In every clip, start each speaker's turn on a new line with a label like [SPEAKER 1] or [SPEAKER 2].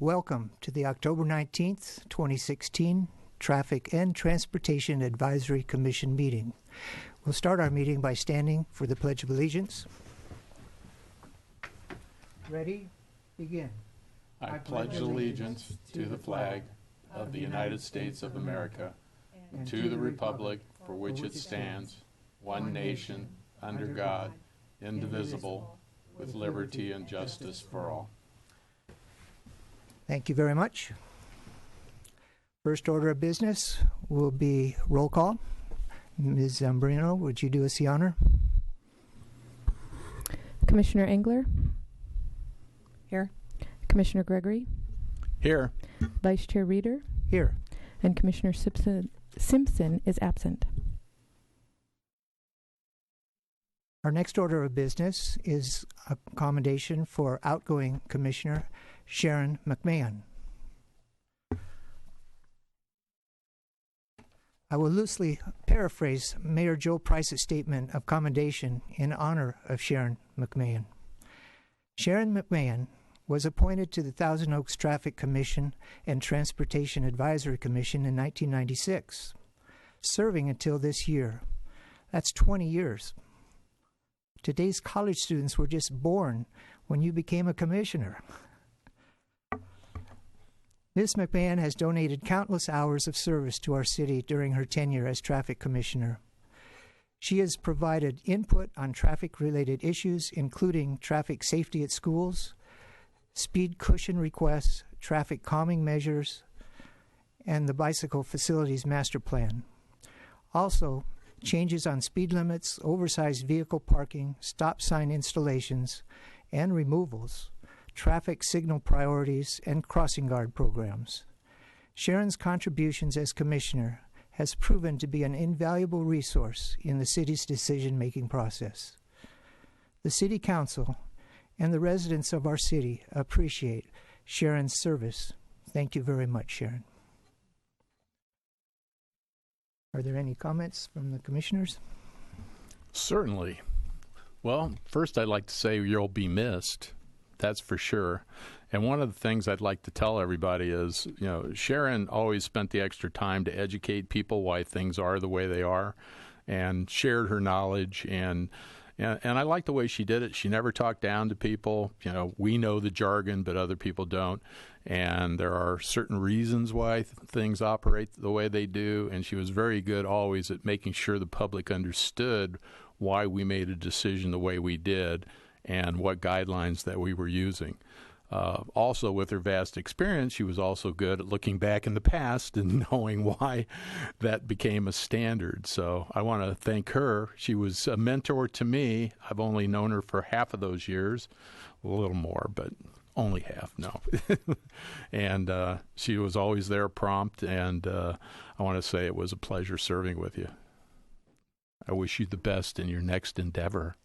[SPEAKER 1] Welcome to the October 19th, 2016 Traffic and Transportation Advisory Commission meeting. We'll start our meeting by standing for the Pledge of Allegiance. Ready? Begin.
[SPEAKER 2] I pledge allegiance to the flag of the United States of America and to the republic for which it stands, one nation, under God, indivisible, with liberty and justice for all.
[SPEAKER 1] Thank you very much. First order of business will be roll call. Ms. Zambrino, would you do us the honor?
[SPEAKER 3] Commissioner Engler? Here. Commissioner Gregory?
[SPEAKER 2] Here.
[SPEAKER 3] Vice Chair Reeder?
[SPEAKER 1] Here.
[SPEAKER 3] And Commissioner Simpson is absent.
[SPEAKER 1] Our next order of business is accommodation for outgoing Commissioner Sharon McMahon. I will loosely paraphrase Mayor Joe Price's statement of commendation in honor of Sharon McMahon. Sharon McMahon was appointed to the Thousand Oaks Traffic Commission and Transportation Advisory Commission in 1996, serving until this year. That's 20 years. Today's college students were just born when you became a commissioner. Ms. McMahon has donated countless hours of service to our city during her tenure as traffic commissioner. She has provided input on traffic-related issues, including traffic safety at schools, speed cushion requests, traffic calming measures, and the bicycle facilities master plan. Also, changes on speed limits, oversized vehicle parking, stop sign installations and removals, traffic signal priorities, and crossing guard programs. Sharon's contributions as commissioner has proven to be an invaluable resource in the city's decision-making process. The City Council and the residents of our city appreciate Sharon's service. Thank you very much, Sharon. Are there any comments from the commissioners?
[SPEAKER 2] Certainly. Well, first I'd like to say you'll be missed. That's for sure. And one of the things I'd like to tell everybody is, Sharon always spent the extra time to educate people why things are the way they are and shared her knowledge. And I like the way she did it. She never talked down to people. We know the jargon, but other people don't. And there are certain reasons why things operate the way they do. And she was very good always at making sure the public understood why we made a decision the way we did and what guidelines that we were using. Also, with her vast experience, she was also good at looking back in the past and knowing why that became a standard. So I want to thank her. She was a mentor to me. I've only known her for half of those years, a little more, but only half, no. And she was always there, prompt, and I want to say it was a pleasure serving with you. I wish you the best in your next endeavor.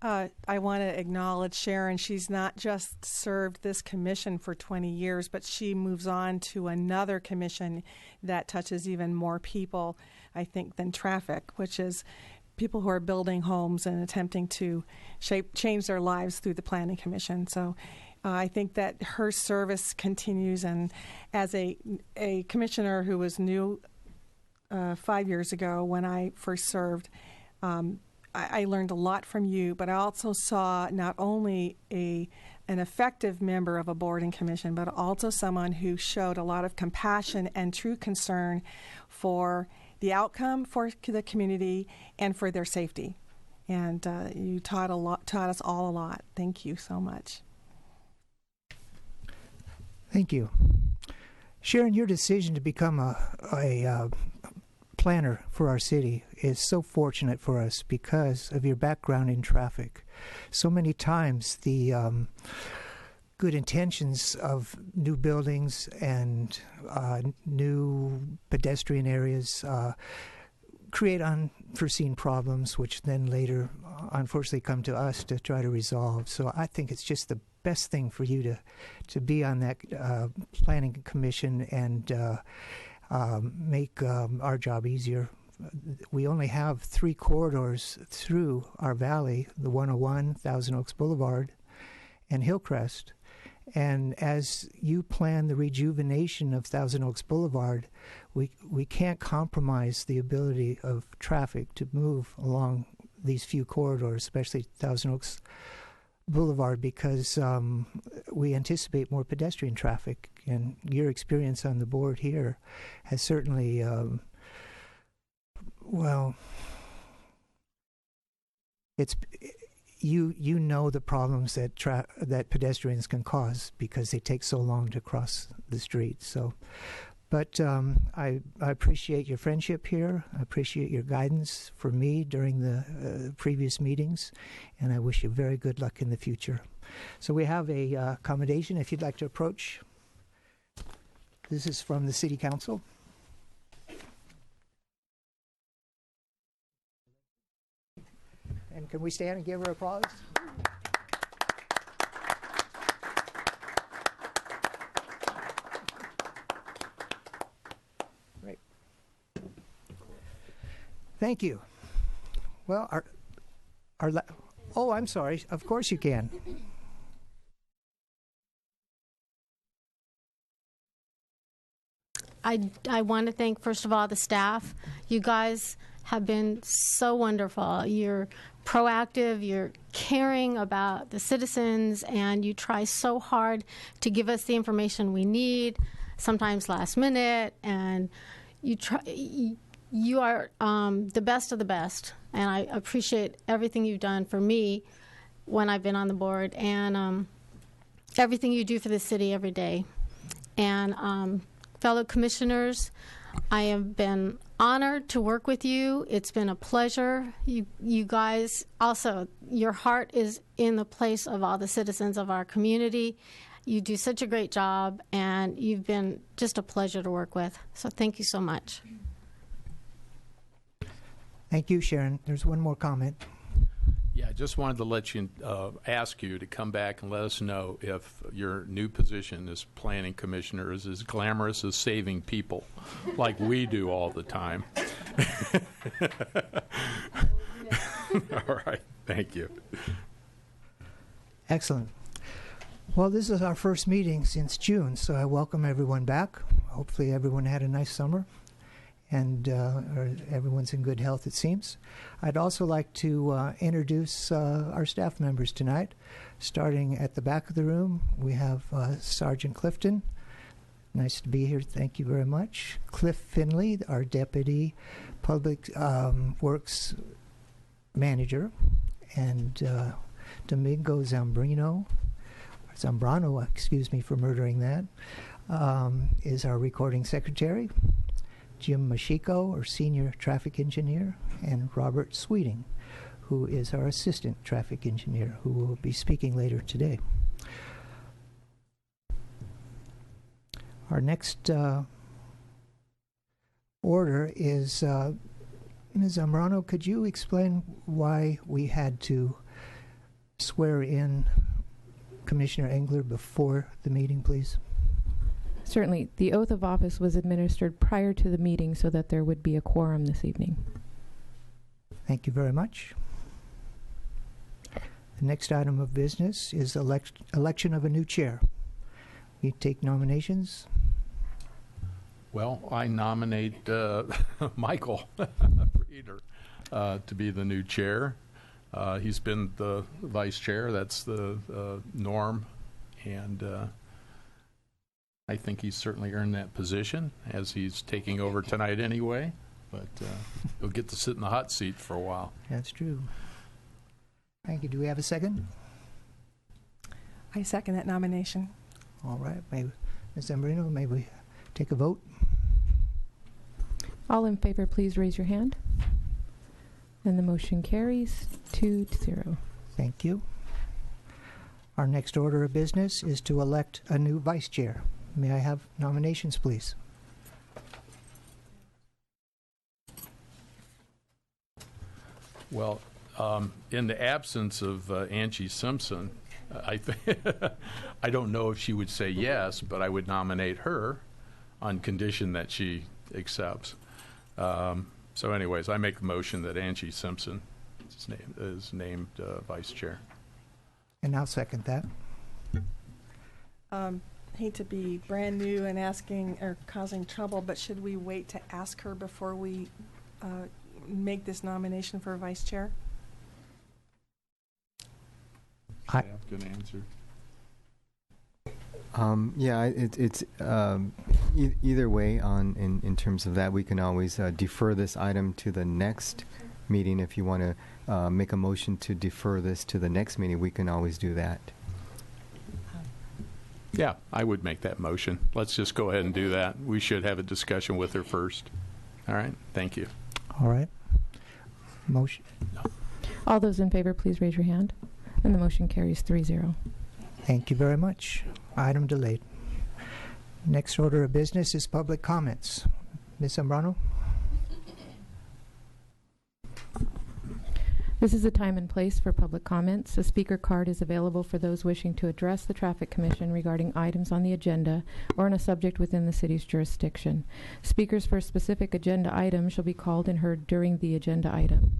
[SPEAKER 4] I want to acknowledge Sharon. She's not just served this commission for 20 years, but she moves on to another commission that touches even more people, I think, than traffic, which is people who are building homes and attempting to change their lives through the Planning Commission. So I think that her service continues, and as a commissioner who was new 5 years ago when I first served, I learned a lot from you, but I also saw not only an effective member of a board and commission, but also someone who showed a lot of compassion and true concern for the outcome for the community and for their safety. And you taught us all a lot. Thank you so much.
[SPEAKER 1] Thank you. Sharon, your decision to become a planner for our city is so fortunate for us because of your background in traffic. So many times the good intentions of new buildings and new pedestrian areas create unforeseen problems, which then later unfortunately come to us to try to resolve. So I think it's just the best thing for you to be on that planning commission and make our job easier we only have 3 corridors through our valley, the 101, Thousand Oaks Boulevard, and Hillcrest. And as you plan the rejuvenation of Thousand Oaks Boulevard, we can't compromise the ability of traffic to move along these few corridors, especially Thousand Oaks Boulevard, because we anticipate more pedestrian traffic. And your experience on the board here has certainly, it's you know the problems that that pedestrians can cause because they take so long to cross the street. So, but I appreciate your friendship here. I appreciate your guidance for me during the previous meetings, and I wish you very good luck in the future. So we have a accommodation if you'd like to approach. This is from the City Council. And can we stand and give her applause? Great. Thank you. Well, oh, I'm sorry. Of course you can.
[SPEAKER 5] I want to thank, first of all, the staff. You guys have been so wonderful. You're proactive, you're caring about the citizens, and you try so hard to give us the information we need, sometimes last minute, and you are the best of the best. And I appreciate everything you've done for me when I've been on the board, and everything you do for the city every day. And fellow commissioners, I have been honored to work with you. It's been a pleasure. You guys, also, your heart is in the place of all the citizens of our community. You do such a great job, and you've been just a pleasure to work with. So thank you so much.
[SPEAKER 1] Thank you, Sharon. There's one more comment.
[SPEAKER 2] Yeah, I just wanted to let you ask you to come back and let us know if your new position as planning commissioner is as glamorous as saving people, like we do all the time. All right, thank you.
[SPEAKER 1] Excellent. Well, this is our first meeting since June, so I welcome everyone back. Hopefully everyone had a nice summer, and everyone's in good health, it seems. I'd also like to introduce our staff members tonight. Starting at the back of the room, we have Sergeant Clifton. Nice to be here. Thank you very much. Cliff Finley, our Deputy Public Works Manager, and Domingo Zambrano, excuse me for murdering that, is our Recording Secretary. Jim Machiko, our Senior Traffic Engineer, and Robert Sweeting, who is our Assistant Traffic Engineer, who will be speaking later today. Our next order is, Ms. Zambrano, could you explain why we had to swear in Commissioner Engler before the meeting, please?
[SPEAKER 3] Certainly. The oath of office was administered prior to the meeting so that there would be a quorum this evening.
[SPEAKER 1] Thank you very much. The next item of business is election of a new chair. We take nominations.
[SPEAKER 2] Well, I nominate Michael Reeder to be the new chair. He's been the vice chair. That's the norm, and I think he's certainly earned that position, as he's taking over tonight anyway. But he'll get to sit in the hot seat for a while.
[SPEAKER 1] That's true. Thank you. Do we have a second?
[SPEAKER 4] I second that nomination.
[SPEAKER 1] All right. Maybe, Ms. Zambrano, may we take a vote?
[SPEAKER 3] All in favor, please raise your hand. And the motion carries 2-0.
[SPEAKER 1] Thank you. Our next order of business is to elect a new vice chair. May I have nominations, please?
[SPEAKER 2] Well, in the absence of Angie Simpson, I don't know if she would say yes, but I would nominate her on condition that she accepts. So anyways, I make the motion that Angie Simpson is named vice chair.
[SPEAKER 1] And I'll second that.
[SPEAKER 4] Hate to be brand new and asking or causing trouble, but should we wait to ask her before we make this nomination for vice chair?
[SPEAKER 2] Good answer.
[SPEAKER 6] Yeah, it's either way. In terms of that, we can always defer this item to the next meeting. If you want to make a motion to defer this to the next meeting, we can always do that.
[SPEAKER 2] Yeah, I would make that motion. Let's just go ahead and do that. We should have a discussion with her first. All right. Thank you.
[SPEAKER 1] All right. Motion.
[SPEAKER 3] All those in favor, please raise your hand. And the motion carries 3-0.
[SPEAKER 1] Thank you very much. Item delayed. Next order of business is public comments. Ms. Zambrano?
[SPEAKER 3] This is the time and place for public comments. A speaker card is available for those wishing to address the Traffic Commission regarding items on the agenda or on a subject within the city's jurisdiction. Speakers for specific agenda items shall be called and heard during the agenda item.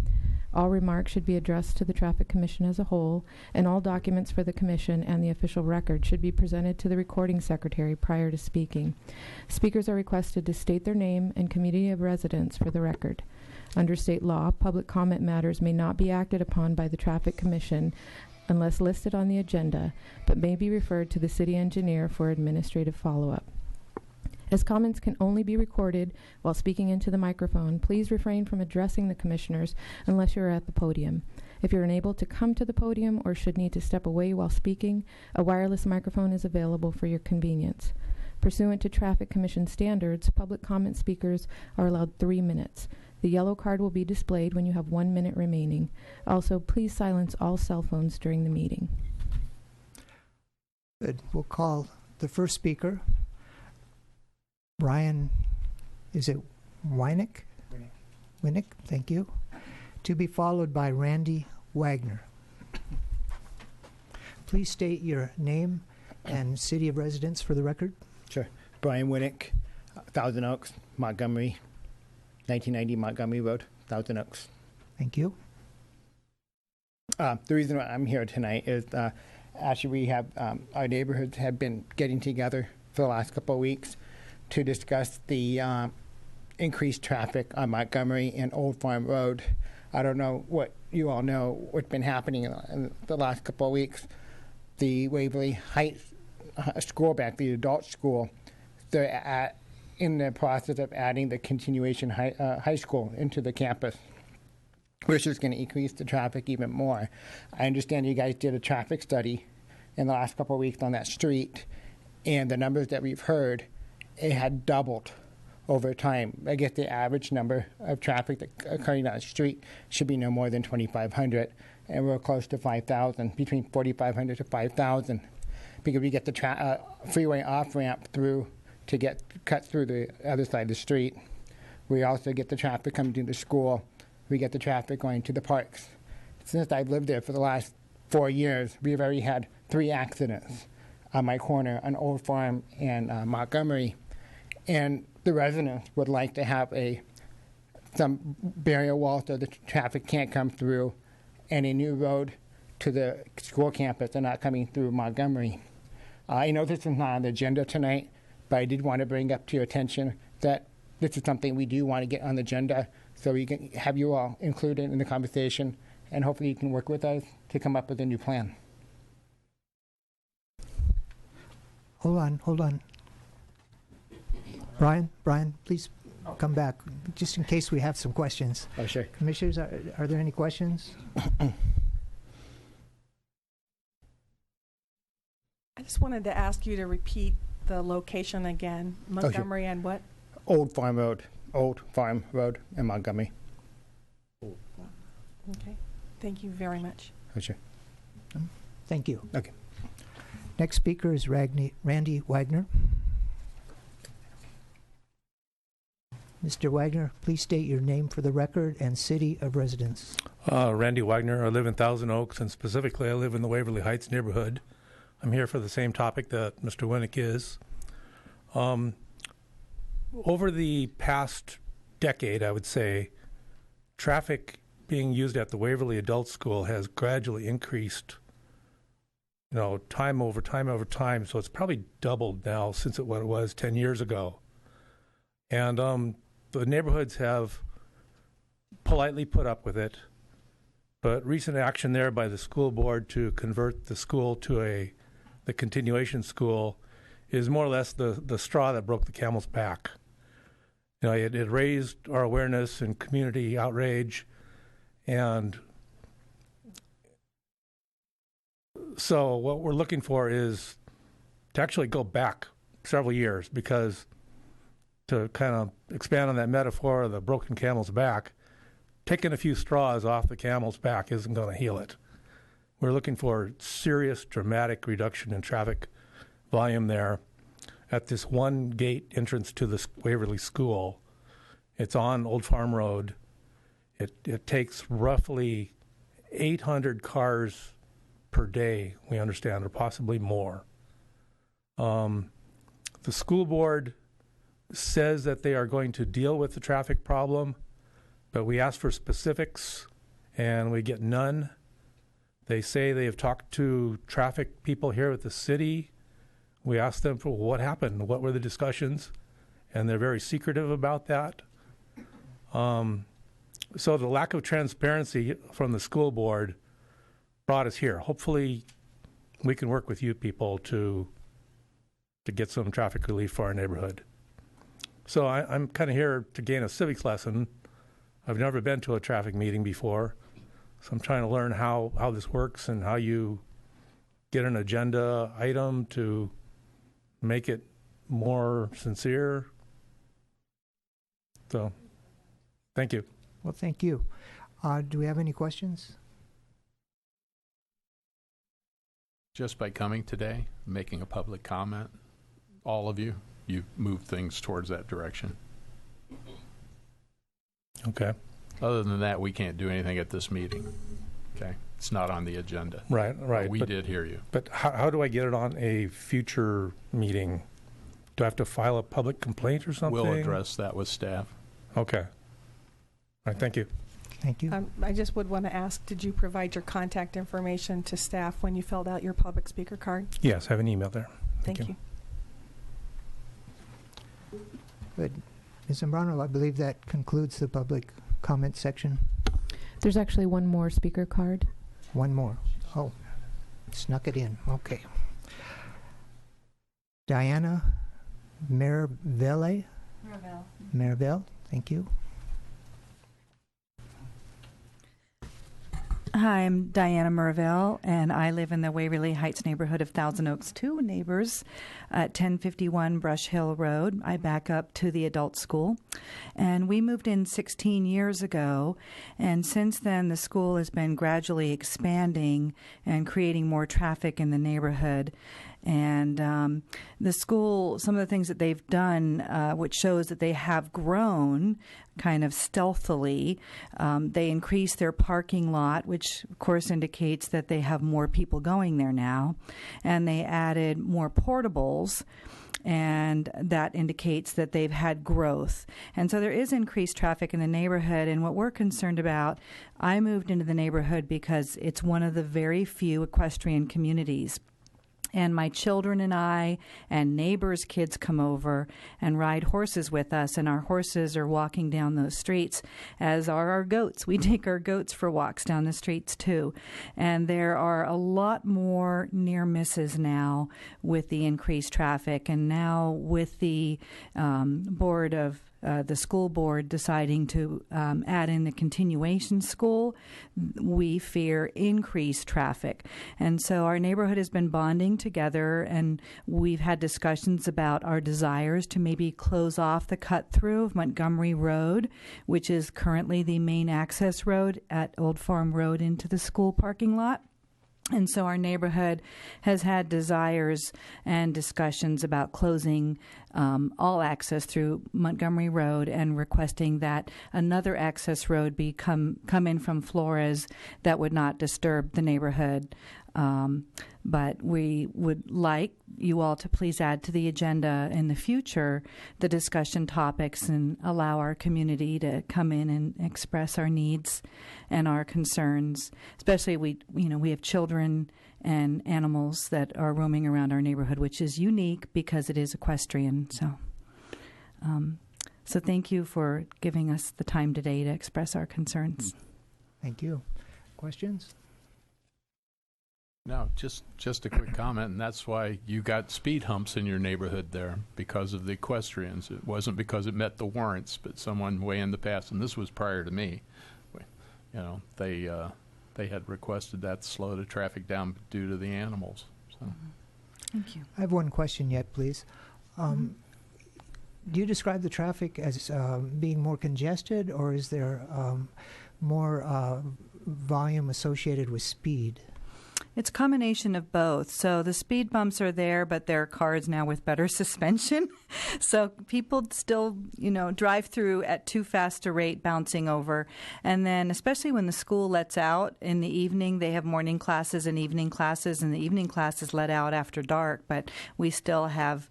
[SPEAKER 3] All remarks should be addressed to the Traffic Commission as a whole, and all documents for the Commission and the official record should be presented to the recording secretary prior to speaking. Speakers are requested to state their name and community of residence for the record. Under state law, public comment matters may not be acted upon by the Traffic Commission unless listed on the agenda, but may be referred to the city engineer for administrative follow-up. As comments can only be recorded while speaking into the microphone, please refrain from addressing the commissioners unless you are at the podium. If you're unable to come to the podium or should need to step away while speaking, a wireless microphone is available for your convenience. Pursuant to Traffic Commission standards, public comment speakers are allowed 3 minutes. The yellow card will be displayed when you have 1 minute remaining. Also, please silence all cell phones during the meeting.
[SPEAKER 1] Good. We'll call the first speaker. Brian, is it Wynick? Winnick, thank you. To be followed by Randy Wagner. Please state your name and city of residence for the record.
[SPEAKER 7] Sure. Brian Winnick, Thousand Oaks, Montgomery, 1990 Montgomery Road, Thousand Oaks.
[SPEAKER 1] Thank you.
[SPEAKER 7] The reason why I'm here tonight is actually we have our neighborhoods have been getting together for the last couple of weeks to discuss the increased traffic on Montgomery and Old Farm Road. I don't know what you all know what's been happening in the last couple of weeks. The Waverly Heights school back, the adult school, they're in the process of adding the continuation high school into the campus, which is going to increase the traffic even more. I understand you guys did a traffic study in the last couple of weeks on that street, and the numbers that we've heard, it had doubled over time. I guess the average number of traffic that occurring on the street should be no more than 2,500, and we're close to 5,000, between 4,500 to 5,000, because we get the freeway off-ramp through to get cut through the other side of the street. We also get the traffic coming to the school. We get the traffic going to the parks. Since I've lived there for the last 4 years, we've already had 3 accidents on my corner on Old Farm and Montgomery. And the residents would like to have some barrier wall so the traffic can't come through, and a new road to the school campus and not coming through Montgomery. I know this is not on the agenda tonight, but I did want to bring up to your attention that this is something we do want to get on the agenda so we can have you all included in the conversation, and hopefully you can work with us to come up with a new plan.
[SPEAKER 1] Hold on. Brian, please come back, just in case we have some questions.
[SPEAKER 7] Oh, sure.
[SPEAKER 1] Commissioners, are there any questions?
[SPEAKER 4] I just wanted to ask you to repeat the location again. Montgomery and what?
[SPEAKER 7] Old Farm Road in Montgomery.
[SPEAKER 4] Okay. Thank you very much.
[SPEAKER 7] Oh, sure.
[SPEAKER 1] Thank you.
[SPEAKER 7] Okay.
[SPEAKER 1] Next speaker is Randy Wagner. Mr. Wagner, please state your name for the record and city of residence.
[SPEAKER 8] Randy Wagner. I live in Thousand Oaks, and specifically I live in the Waverly Heights neighborhood. I'm here for the same topic that Mr. Winnick is. Over the past decade, I would say, traffic being used at the Waverly Adult School has gradually increased, time over time over time. So it's probably doubled now since what it was 10 years ago. And the neighborhoods have politely put up with it. But recent action there by the school board to convert the school to the continuation school is more or less the straw that broke the camel's back. It raised our awareness and community outrage, and so what we're looking for is to actually go back several years, because to kind of expand on that metaphor of the broken camel's back, taking a few straws off the camel's back isn't going to heal it. We're looking for serious, dramatic reduction in traffic volume there at this one gate entrance to the Waverly School. It's on Old Farm Road. It takes roughly 800 cars per day, we understand, or possibly more. The school board says that they are going to deal with the traffic problem, but we ask for specifics, and we get none. They say they have talked to traffic people here at the city. We asked them for what happened, what were the discussions, and they're very secretive about that. So the lack of transparency from the school board brought us here. Hopefully we can work with you people to get some traffic relief for our neighborhood. So I'm kind of here to gain a civics lesson. I've never been to a traffic meeting before, so I'm trying to learn how this works and how you get an agenda item to make it more sincere. So, thank you.
[SPEAKER 1] Well, thank you. Do we have any questions?
[SPEAKER 2] Just by coming today, making a public comment, all of you moved things towards that direction.
[SPEAKER 8] Okay.
[SPEAKER 2] Other than that, we can't do anything at this meeting. Okay? It's not on the agenda.
[SPEAKER 8] Right.
[SPEAKER 2] But we did hear you.
[SPEAKER 8] But how do I get it on a future meeting? Do I have to file a public complaint or something?
[SPEAKER 2] We'll address that with staff.
[SPEAKER 8] Okay. All right, thank you.
[SPEAKER 1] Thank you.
[SPEAKER 4] I just would want to ask, did you provide your contact information to staff when you filled out your public speaker card?
[SPEAKER 8] Yes, I have an email there.
[SPEAKER 4] Thank you.
[SPEAKER 1] Good. Ms. Zambrano, I believe that concludes the public comment section.
[SPEAKER 3] There's actually one more speaker card.
[SPEAKER 1] One more. Oh, snuck it in. Okay. Diana Marvelle? Marvelle, thank you.
[SPEAKER 9] Hi, I'm Diana Marvelle, and I live in the Waverly Heights neighborhood of Thousand Oaks 2 neighbors at 1051 Brush Hill Road. I back up to the adult school. And we moved in 16 years ago, and since then the school has been gradually expanding and creating more traffic in the neighborhood. And the school, some of the things that they've done, which shows that they have grown kind of stealthily, they increased their parking lot, which of course indicates that they have more people going there now. And they added more portables, and that indicates that they've had growth. And so there is increased traffic in the neighborhood, and what we're concerned about, I moved into the neighborhood because it's one of the very few equestrian communities. And my children and I and neighbors' kids come over and ride horses with us, and our horses are walking down those streets, as are our goats. We take our goats for walks down the streets too. And there are a lot more near misses now with the increased traffic, and now with the board of the school board deciding to add in the continuation school, we fear increased traffic. And so our neighborhood has been bonding together, and we've had discussions about our desires to maybe close off the cut-through of Montgomery Road, which is currently the main access road at Old Farm Road into the school parking lot. And so our neighborhood has had desires and discussions about closing all access through Montgomery Road and requesting that another access road come in from Flores that would not disturb the neighborhood. But we would like you all to please add to the agenda in the future the discussion topics and allow our community to come in and express our needs and our concerns. Especially we have children and animals that are roaming around our neighborhood, which is unique because it is equestrian. So thank you for giving us the time today to express our concerns.
[SPEAKER 1] Thank you. Questions?
[SPEAKER 2] No, just a quick comment, and that's why you got speed humps in your neighborhood there, because of the equestrians. It wasn't because it met the warrants, but someone way in the past, and this was prior to me, they had requested that to slow the traffic down due to the animals. So.
[SPEAKER 9] Thank you.
[SPEAKER 1] I have one question yet, please. Do you describe the traffic as being more congested, or is there more volume associated with speed?
[SPEAKER 9] It's a combination of both. So the speed bumps are there, but there are cars now with better suspension. So people still, drive through at too fast a rate, bouncing over. And then especially when the school lets out in the evening, they have morning classes and evening classes, and the evening classes let out after dark. But we still have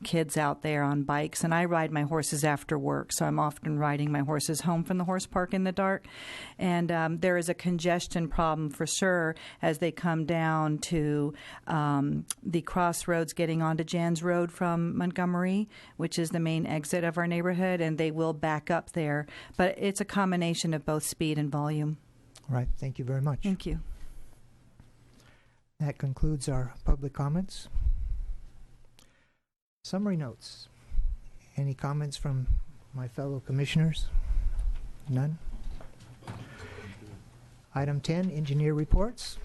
[SPEAKER 9] kids out there on bikes, and I ride my horses after work, so I'm often riding my horses home from the horse park in the dark. And there is a congestion problem for sure as they come down to the crossroads getting onto Jan's Road from Montgomery, which is the main exit of our neighborhood, and they will back up there. But it's a combination of both speed and volume.
[SPEAKER 1] All right. Thank you very much.
[SPEAKER 9] Thank you.
[SPEAKER 1] That concludes our public comments. Summary notes. Any comments from my fellow commissioners? None? Item 10, engineer reports.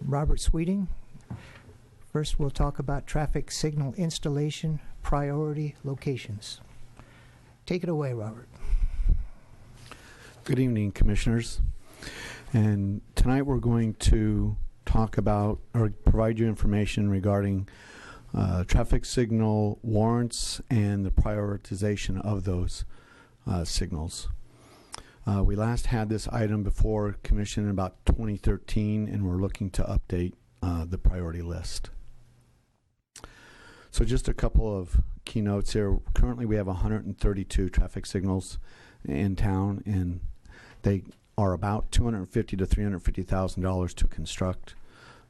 [SPEAKER 1] Robert Sweeting. First, we'll talk about traffic signal installation priority locations. Take it away, Robert.
[SPEAKER 10] Good evening, commissioners. And tonight we're going to talk about or provide you information regarding traffic signal warrants and the prioritization of those signals. We last had this item before Commission in about 2013, and we're looking to update the priority list. So just a couple of key notes here. Currently we have 132 traffic signals in town, and they are about $250,000 to $350,000 to construct,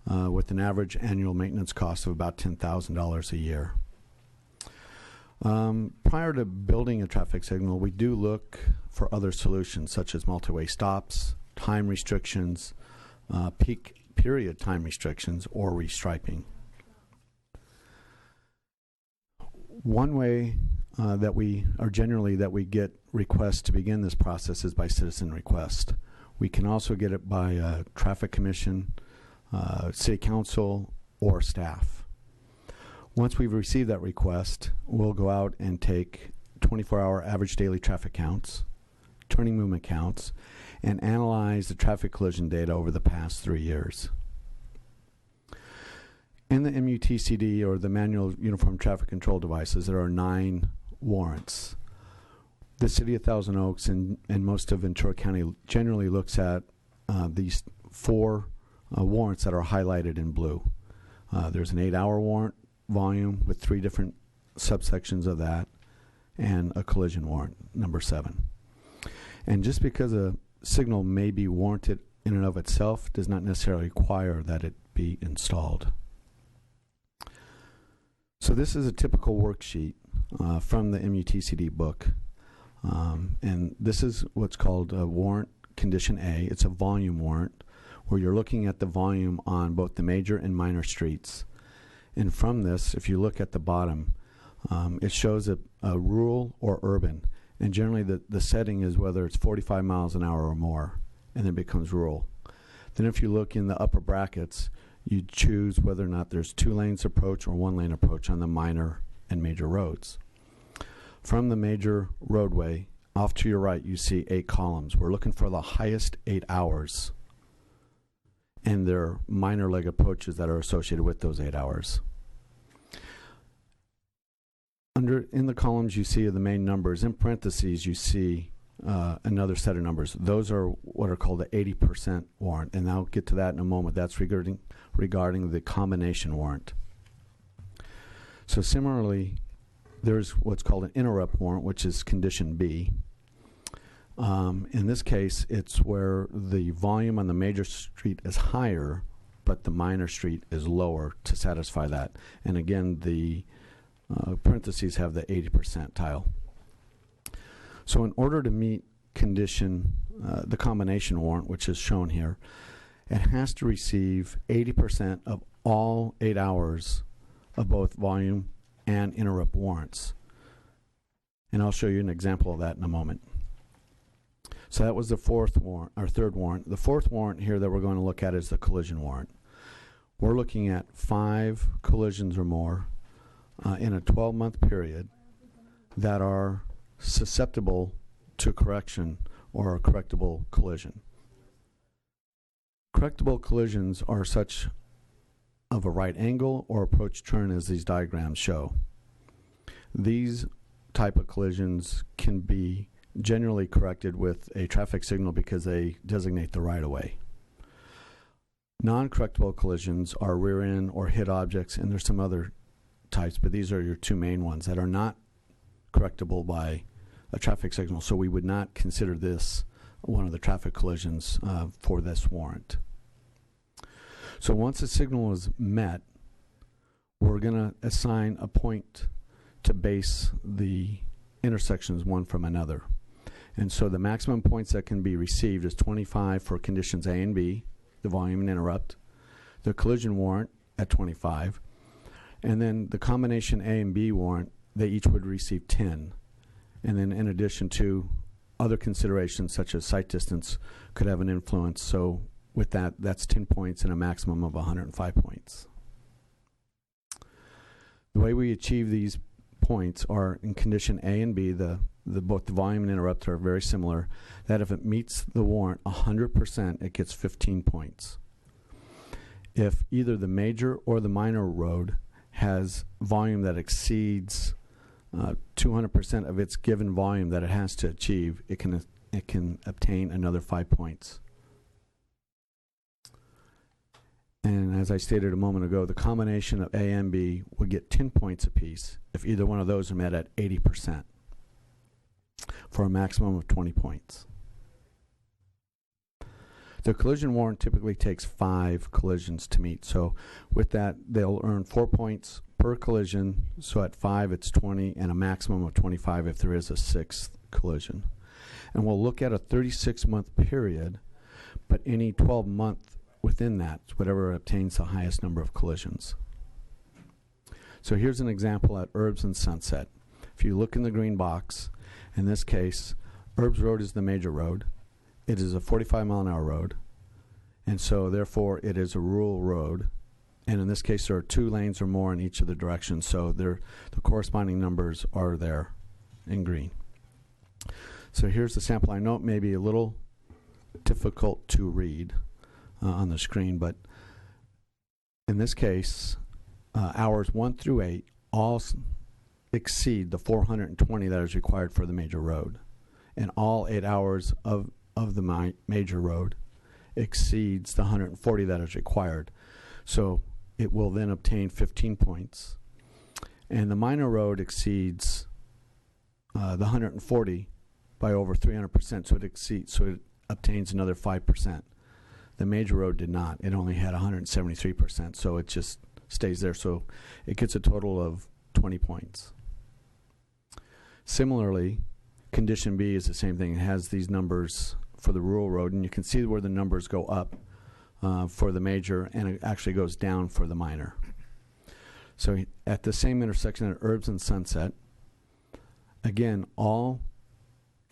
[SPEAKER 10] with an average annual maintenance cost of about $10,000 a year. Prior to building a traffic signal, we do look for other solutions such as multi-way stops, time restrictions, peak period time restrictions, or restriping. One way that we get requests to begin this process is by citizen request. We can also get it by traffic commission, city council, or staff. Once we've received that request, we'll go out and take 24-hour average daily traffic counts, turning movement counts, and analyze the traffic collision data over the past 3 years. In the MUTCD, or the Manual Uniform Traffic Control Devices, there are 9 warrants. The City of Thousand Oaks and most of Ventura County generally looks at these 4 warrants that are highlighted in blue. There's an 8-hour warrant volume with 3 different subsections of that, and a collision warrant, number 7. And just because a signal may be warranted in and of itself does not necessarily require that it be installed. So this is a typical worksheet from the MUTCD book. And this is what's called a warrant condition A. It's a volume warrant where you're looking at the volume on both the major and minor streets. And from this, if you look at the bottom, it shows a rural or urban. And generally the setting is whether it's 45 miles an hour or more, and then it becomes rural. Then if you look in the upper brackets, you choose whether or not there's 2 lanes approach or 1 lane approach on the minor and major roads. From the major roadway, off to your right, you see 8 columns. We're looking for the highest 8 hours and their minor leg approaches that are associated with those 8 hours. In the columns you see the main numbers. In parentheses you see another set of numbers. Those are what are called the 80% warrant, and I'll get to that in a moment. That's regarding the combination warrant. So similarly, there's what's called an interrupt warrant, which is condition B. In this case, it's where the volume on the major street is higher, but the minor street is lower to satisfy that. And again, the parentheses have the 80% tile. So in order to meet condition, the combination warrant, which is shown here, it has to receive 80% of all 8 hours of both volume and interrupt warrants. And I'll show you an example of that in a moment. So that was the third warrant. The fourth warrant here that we're going to look at is the collision warrant. We're looking at 5 collisions or more in a 12-month period that are susceptible to correction or a correctable collision. Correctable collisions are such of a right angle or approach turn as these diagrams show. These type of collisions can be generally corrected with a traffic signal because they designate the right-of-way. Non-correctable collisions are rear-end or hit objects, and there's some other types, but these are your two main ones that are not correctable by a traffic signal, so we would not consider this one of the traffic collisions for this warrant. So once the signal is met, we're going to assign a point to base the intersections one from another. And so the maximum points that can be received is 25 for conditions A and B, the volume and interrupt, the collision warrant at 25, and then the combination A and B warrant, they each would receive 10. And then in addition to other considerations such as sight distance could have an influence. So with that, that's 10 points and a maximum of 105 points. The way we achieve these points are in condition A and B, both the volume and interrupt are very similar, that if it meets the warrant 100%, it gets 15 points. If either the major or the minor road has volume that exceeds 200% of its given volume that it has to achieve, it can obtain another 5 points. And as I stated a moment ago, the combination of A and B would get 10 points apiece if either one of those are met at 80%, for a maximum of 20 points. The collision warrant typically takes 5 collisions to meet. So with that, they'll earn 4 points per collision. So at 5, it's 20, and a maximum of 25 if there is a 6th collision. And we'll look at a 36-month period, but any 12-month within that, whatever obtains the highest number of collisions. So here's an example at Urbs and Sunset. If you look in the green box, in this case, Urbs Road is the major road. It is a 45-mile-an-hour road, and so therefore it is a rural road. And in this case, there are 2 lanes or more in each of the directions, so the corresponding numbers are there in green. So here's the sample. I know it may be a little difficult to read on the screen, but in this case, hours 1 through 8 all exceed the 420 that is required for the major road, and all 8 hours of the major road exceeds the 140 that is required. So it will then obtain 15 points, and the minor road exceeds the 140 by over 300%, so it obtains another 5%. The major road did not. It only had 173%, so it just stays there. So it gets a total of 20 points. Similarly, condition B is the same thing. It has these numbers for the rural road, and you can see where the numbers go up for the major, and it actually goes down for the minor. So at the same intersection at Urbs and Sunset, again, all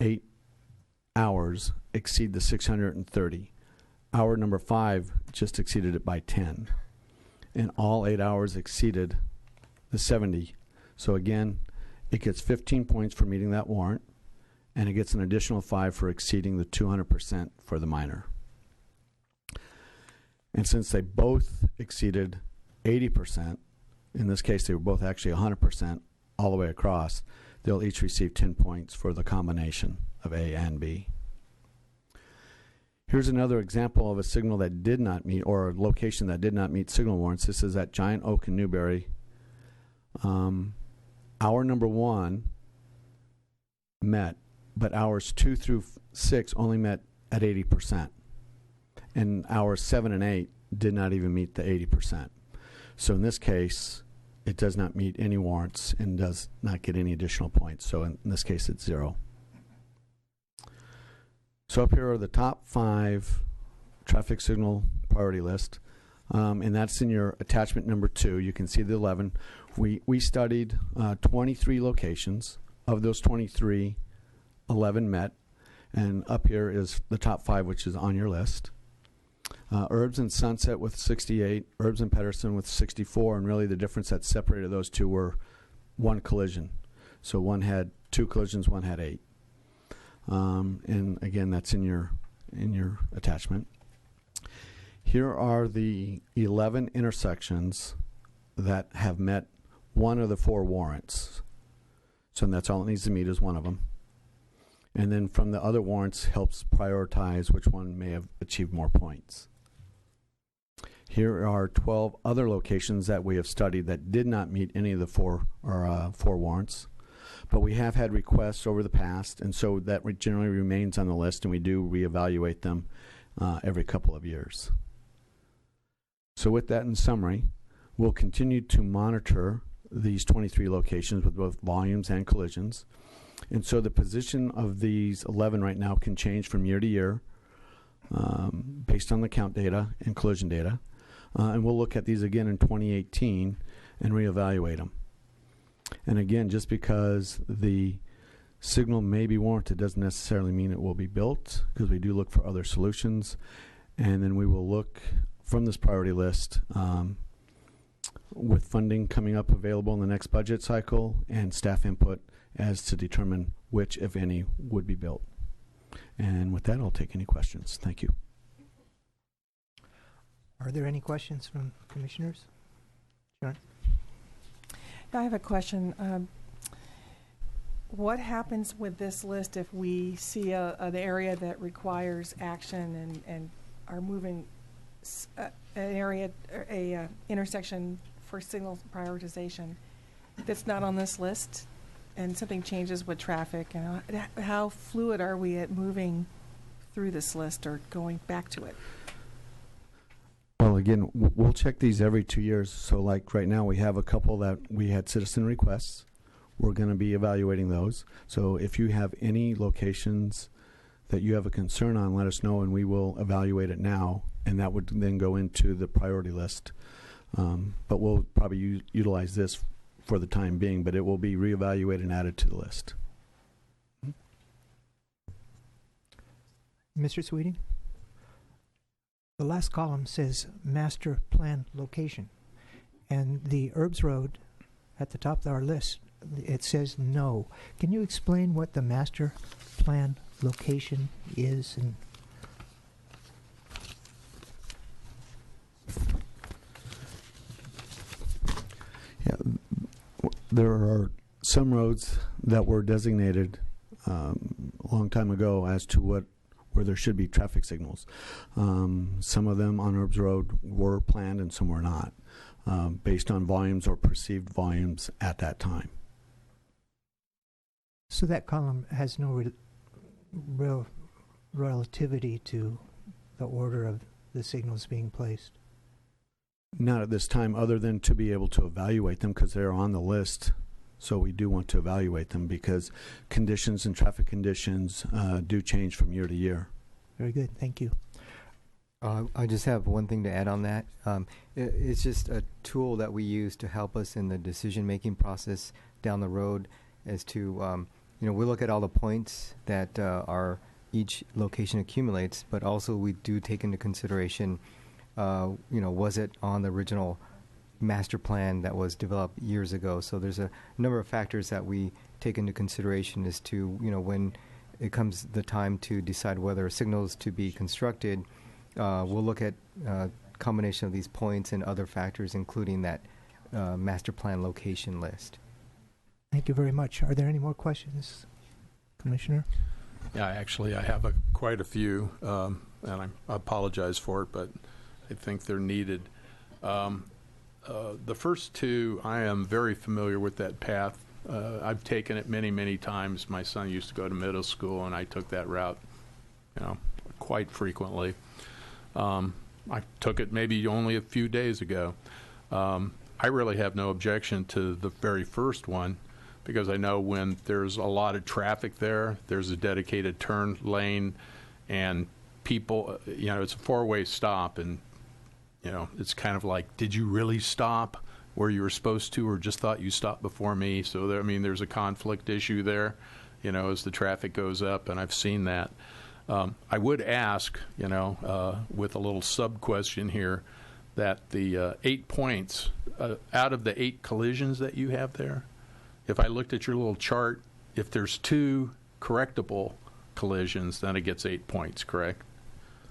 [SPEAKER 10] 8 hours exceed the 630. Hour number 5 just exceeded it by 10. And all 8 hours exceeded the 70. So again, it gets 15 points for meeting that warrant, and it gets an additional 5 for exceeding the 200% for the minor. And since they both exceeded 80%, in this case they were both actually 100%, all the way across, they'll each receive 10 points for the combination of A and B. Here's another example of a signal that did not meet, or a location that did not meet signal warrants. This is at Giant Oak in Newberry. Hour number 1 met, but hours 2 through 6 only met at 80%. And hours 7 and 8 did not even meet the 80%. So in this case, it does not meet any warrants and does not get any additional points. So in this case, it's 0. So up here are the top 5 traffic signal priority list, and that's in your attachment number 2. You can see the 11. We studied 23 locations. Of those 23, 11 met, and up here is the top 5, which is on your list. Herbs and Sunset with 68, Herbs and Pedersen with 64, and really the difference that separated those two were one collision. So one had 2 collisions, one had 8. And again, that's in your attachment. Here are the 11 intersections that have met one of the 4 warrants. So that's all it needs to meet is one of them. And then from the other warrants helps prioritize which one may have achieved more points. Here are 12 other locations that we have studied that did not meet any of the 4 warrants. But we have had requests over the past, and so that generally remains on the list, and we do reevaluate them every couple of years. So with that in summary, we'll continue to monitor these 23 locations with both volumes and collisions. And so the position of these 11 right now can change from year to year based on the count data and collision data. And we'll look at these again in 2018 and reevaluate them. And again, just because the signal may be warranted doesn't necessarily mean it will be built, because we do look for other solutions. And then we will look from this priority list with funding coming up available in the next budget cycle and staff input as to determine which, if any, would be built. And with that, I'll take any questions. Thank you.
[SPEAKER 1] Are there any questions from commissioners? John?
[SPEAKER 4] I have a question. What happens with this list if we see an area that requires action and are moving an area, a intersection for signal prioritization that's not on this list, and something changes with traffic? How fluid are we at moving through this list or going back to it?
[SPEAKER 10] Well, again, we'll check these every 2 years. So like right now, we have a couple that we had citizen requests. We're going to be evaluating those. So if you have any locations that you have a concern on, let us know, and we will evaluate it now, and that would then go into the priority list. But we'll probably utilize this for the time being, but it will be reevaluated and added to the list.
[SPEAKER 1] Mr. Sweeting? The last column says master plan location, and the Herbs Road at the top of our list, it says no. Can you explain what the master plan location is? And
[SPEAKER 10] yeah, there are some roads that were designated a long time ago as to where there should be traffic signals. Some of them on Herbs Road were planned and some were not, based on volumes or perceived volumes at that time.
[SPEAKER 1] so that column has no real relativity to the order of the signals being placed.
[SPEAKER 10] Not at this time, other than to be able to evaluate them because they're on the list. So we do want to evaluate them because conditions and traffic conditions do change from year to year.
[SPEAKER 1] Very good. Thank you.
[SPEAKER 6] I just have one thing to add on that. It's just a tool that we use to help us in the decision-making process down the road as to, we look at all the points that each location accumulates, but also we do take into consideration, was it on the original master plan that was developed years ago? So there's a number of factors that we take into consideration as to, when it comes the time to decide whether signals to be constructed, we'll look at a combination of these points and other factors, including that master plan location list.
[SPEAKER 1] Thank you very much. Are there any more questions, Commissioner?
[SPEAKER 2] Yeah, actually, I have quite a few, and I apologize for it, but I think they're needed. The first two, I am very familiar with that path. I've taken it many, many times. My son used to go to middle school, and I took that route, quite frequently. I took it maybe only a few days ago. I really have no objection to the very first one, because I know when there's a lot of traffic there, there's a dedicated turn lane, and people, it's a four-way stop, and, it's kind of like, did you really stop where you were supposed to, or just thought you stopped before me? So, there's a conflict issue there, as the traffic goes up, and I've seen that. I would ask, with a little sub-question here, that the 8 points, out of the 8 collisions that you have there, if I looked at your little chart, if there's 2 correctable collisions, then it gets 8 points, correct?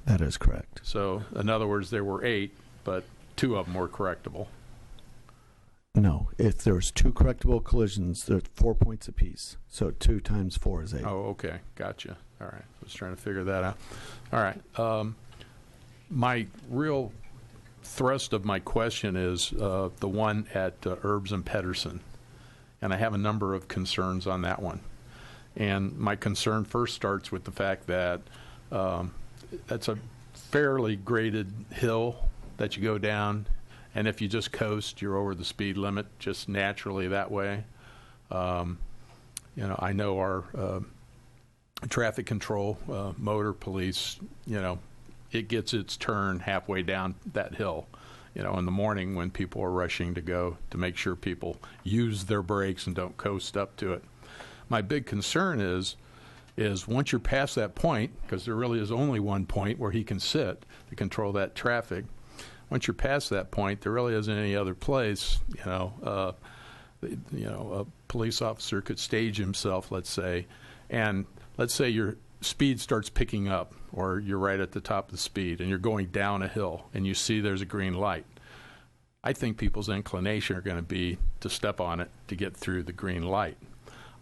[SPEAKER 10] That is correct.
[SPEAKER 2] So, in other words, there were 8, but 2 of them were correctable.
[SPEAKER 10] No, if there's 2 correctable collisions, there's 4 points apiece. So 2 times 4 is 8.
[SPEAKER 2] Oh, okay. Gotcha. All right. I was trying to figure that out. All right. My real thrust of my question is the one at Herbs and Pedersen. And I have a number of concerns on that one. And my concern first starts with the fact that that's a fairly graded hill that you go down, and if you just coast, you're over the speed limit just naturally that way. I know our traffic control, motor police, it gets its turn halfway down that hill, in the morning when people are rushing to go, to make sure people use their brakes and don't coast up to it. My big concern is once you're past that point, because there really is only one point where he can sit to control that traffic. Once you're past that point, there really isn't any other place. A police officer could stage himself, let's say, and let's say your speed starts picking up, or you're right at the top of the speed, and you're going down a hill, and you see there's a green light. I think people's inclination are going to be to step on it to get through the green light.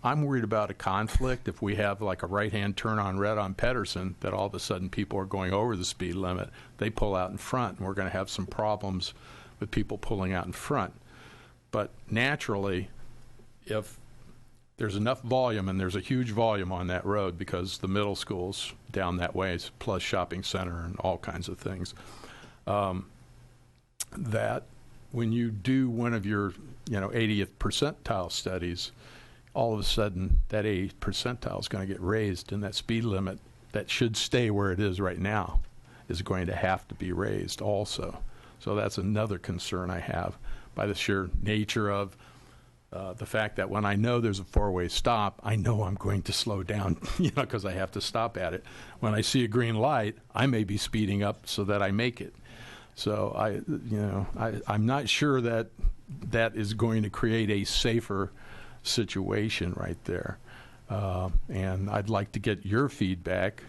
[SPEAKER 2] I'm worried about a conflict if we have like a right-hand turn on red on Pedersen, that all of a sudden people are going over the speed limit. They pull out in front, and we're going to have some problems with people pulling out in front. But naturally, if there's enough volume, and there's a huge volume on that road because the middle school's down that way, plus shopping center and all kinds of things, that when you do one of your 80th percentile studies, all of a sudden that 80th percentile is going to get raised, and that speed limit that should stay where it is right now is going to have to be raised also. So that's another concern I have, by the sheer nature of the fact that when I know there's a four-way stop, I know I'm going to slow down, because I have to stop at it. When I see a green light, I may be speeding up so that I make it. So I'm not sure that is going to create a safer situation right there. And I'd like to get your feedback.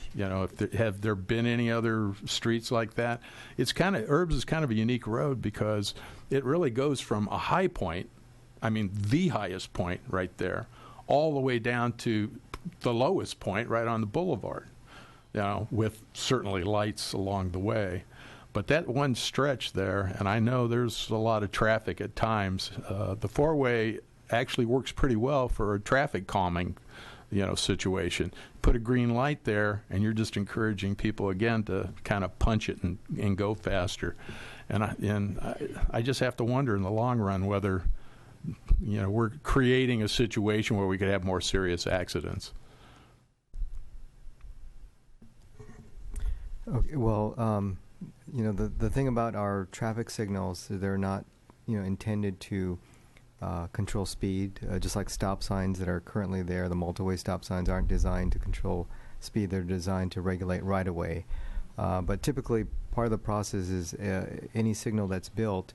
[SPEAKER 2] Have there been any other streets like that? Herbs is kind of a unique road because it really goes from a high point, the highest point right there, all the way down to the lowest point right on the boulevard, with certainly lights along the way. But that one stretch there, and I know there's a lot of traffic at times, the four-way actually works pretty well for a traffic calming situation. Put a green light there, and you're just encouraging people again to kind of punch it and go faster. And I just have to wonder in the long run whether we're creating a situation where we could have more serious accidents.
[SPEAKER 6] Okay, well, the thing about our traffic signals, they're not intended to control speed, just like stop signs that are currently there. The multi-way stop signs aren't designed to control speed. They're designed to regulate right-of-way. But typically, part of the process is any signal that's built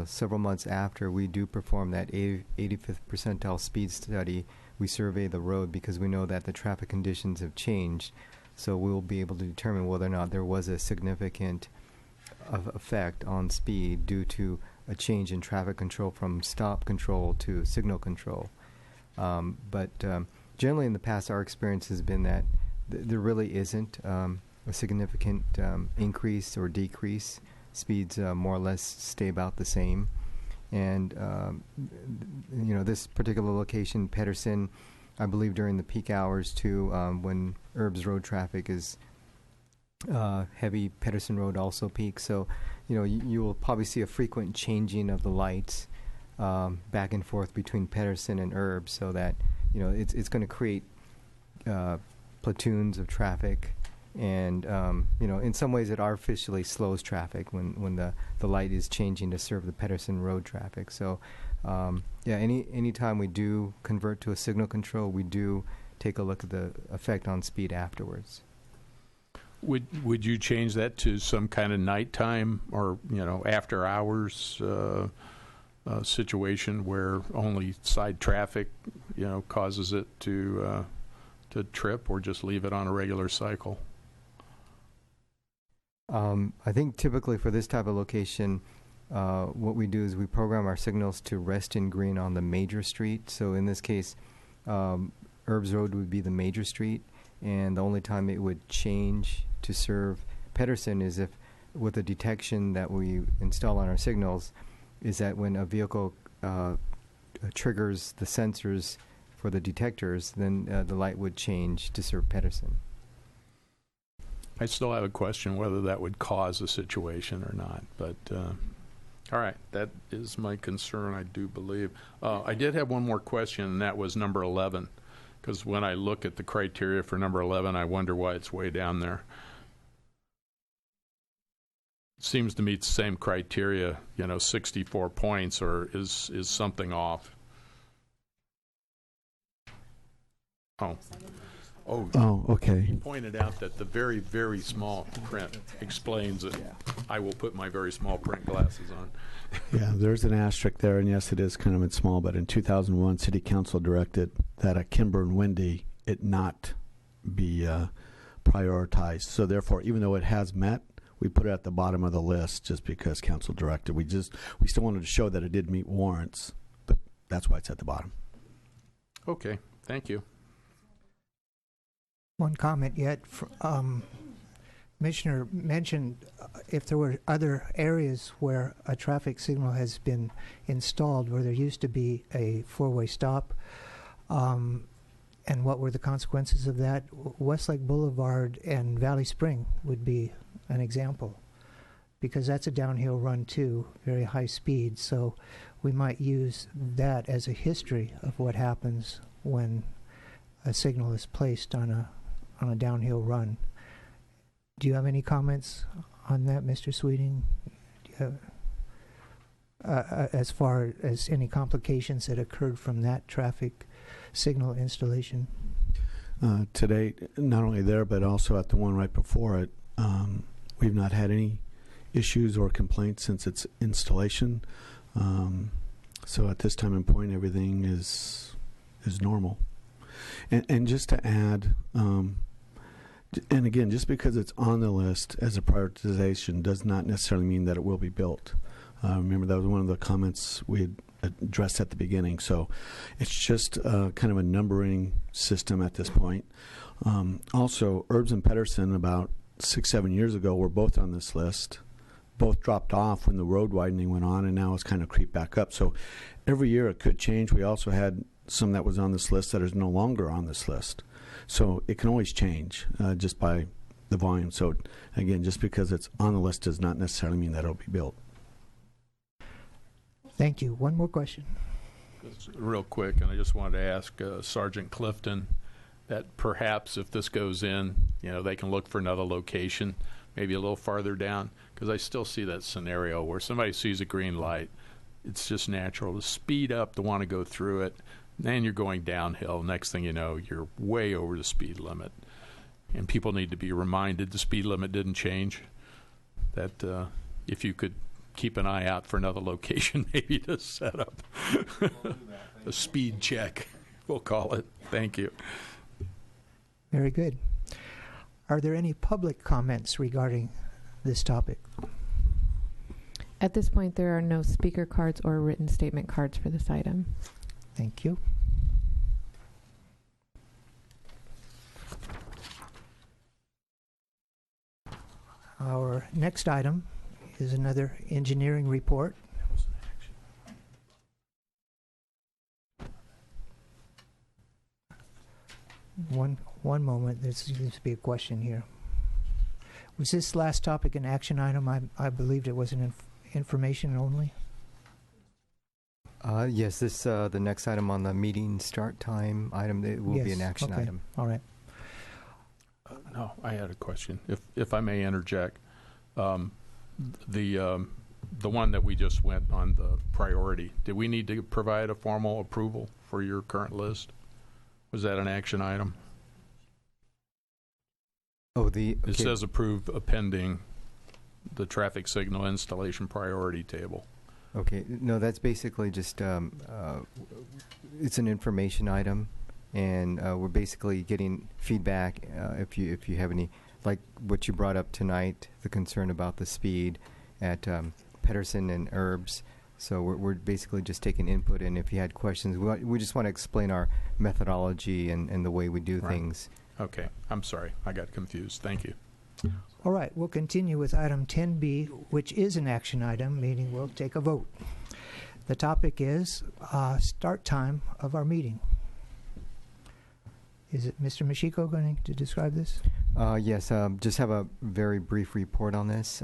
[SPEAKER 6] several months after we do perform that 85th percentile speed study, we survey the road because we know that the traffic conditions have changed. So we'll be able to determine whether or not there was a significant effect on speed due to a change in traffic control from stop control to signal control. But generally in the past, our experience has been that there really isn't a significant increase or decrease. Speeds more or less stay about the same. And, this particular location, Pedersen, I believe during the peak hours too, when Herbs Road traffic is heavy, Pedersen Road also peaks. So, you will probably see a frequent changing of the lights back and forth between Pedersen and Herbs, so that, it's going to create platoons of traffic. And, in some ways it artificially slows traffic when the light is changing to serve the Pedersen Road traffic. So, any time we do convert to a signal control, we do take a look at the effect on speed afterwards.
[SPEAKER 2] Would you change that to some kind of nighttime or, after hours situation where only side traffic, causes it to trip, or just leave it on a regular cycle?
[SPEAKER 6] I think typically for this type of location, what we do is we program our signals to rest in green on the major street. So in this case, Herbs Road would be the major street, and the only time it would change to serve Pedersen is if, with the detection that we install on our signals, is that when a vehicle triggers the sensors for the detectors, then the light would change to serve Pedersen.
[SPEAKER 2] I still have a question whether that would cause a situation or not, but all right, that is my concern, I do believe. I did have one more question, and that was number 11, because when I look at the criteria for number 11, I wonder why it's way down there. It seems to meet the same criteria, 64 points, or is something off?
[SPEAKER 10] Oh, okay.
[SPEAKER 2] You pointed out that the very, very small print explains it. I will put my very small print glasses on.
[SPEAKER 10] Yeah, there's an asterisk there, and yes, it is kind of small, but in 2001, City Council directed that at Kimber and Windy, it not be prioritized. So therefore, even though it has met, we put it at the bottom of the list just because Council directed. We still wanted to show that it did meet warrants, but that's why it's at the bottom.
[SPEAKER 2] Okay, thank you.
[SPEAKER 1] One comment yet. Commissioner mentioned if there were other areas where a traffic signal has been installed where there used to be a four-way stop, and what were the consequences of that. Westlake Boulevard and Valley Spring would be an example, because that's a downhill run too, very high speed. So we might use that as a history of what happens when a signal is placed on a downhill run. Do you have any comments on that, Mr. Sweeting? Do you have, as far as any complications that occurred from that traffic signal installation?
[SPEAKER 10] To date, not only there, but also at the one right before it, we've not had any issues or complaints since its installation. So at this time and point, everything is normal. And just to add, and again, just because it's on the list as a prioritization does not necessarily mean that it will be built. Remember, that was one of the comments we had addressed at the beginning. So it's just kind of a numbering system at this point. Also, Herbs and Pedersen about 6-7 years ago were both on this list. Both dropped off when the road widening went on, and now it's kind of creeped back up. So every year it could change. We also had some that was on this list that is no longer on this list. So it can always change just by the volume. So again, just because it's on the list does not necessarily mean that it'll be built.
[SPEAKER 1] Thank you. One more question.
[SPEAKER 2] Just real quick, and I just wanted to ask Sergeant Clifton that perhaps if this goes in, they can look for another location, maybe a little farther down, because I still see that scenario where somebody sees a green light. It's just natural to speed up, to want to go through it. Then you're going downhill. Next thing you know, you're way over the speed limit. And people need to be reminded the speed limit didn't change. That if you could keep an eye out for another location, maybe to set up a speed check, we'll call it. Thank you.
[SPEAKER 1] Very good. Are there any public comments regarding this topic?
[SPEAKER 3] At this point, there are no speaker cards or written statement cards for this item.
[SPEAKER 1] Thank you. Our next item is another engineering report. One moment. There seems to be a question here. Was this last topic an action item? I believed it was an information only.
[SPEAKER 6] Yes, this the next item on the meeting start time item. It will be an action
[SPEAKER 1] okay.
[SPEAKER 6] item.
[SPEAKER 1] All right.
[SPEAKER 2] No, I had a question. If I may interject, the one that we just went on, the priority, did we need to provide a formal approval for your current list? Was that an action item?
[SPEAKER 6] Oh, okay.
[SPEAKER 2] It says approve pending the traffic signal installation priority table.
[SPEAKER 6] Okay, no, that's basically just it's an information item, and we're basically getting feedback. If you have any, like what you brought up tonight, the concern about the speed at Pedersen and Herbs. So we're basically just taking input, and if you had questions, we just want to explain our methodology and the way we do things.
[SPEAKER 2] Okay, I'm sorry, I got confused. Thank you.
[SPEAKER 1] All right, we'll continue with item 10B, which is an action item, meaning we'll take a vote. The topic is start time of our meeting. Is it Mr. Mashiko going to describe this?
[SPEAKER 6] Yes, just have a very brief report on this.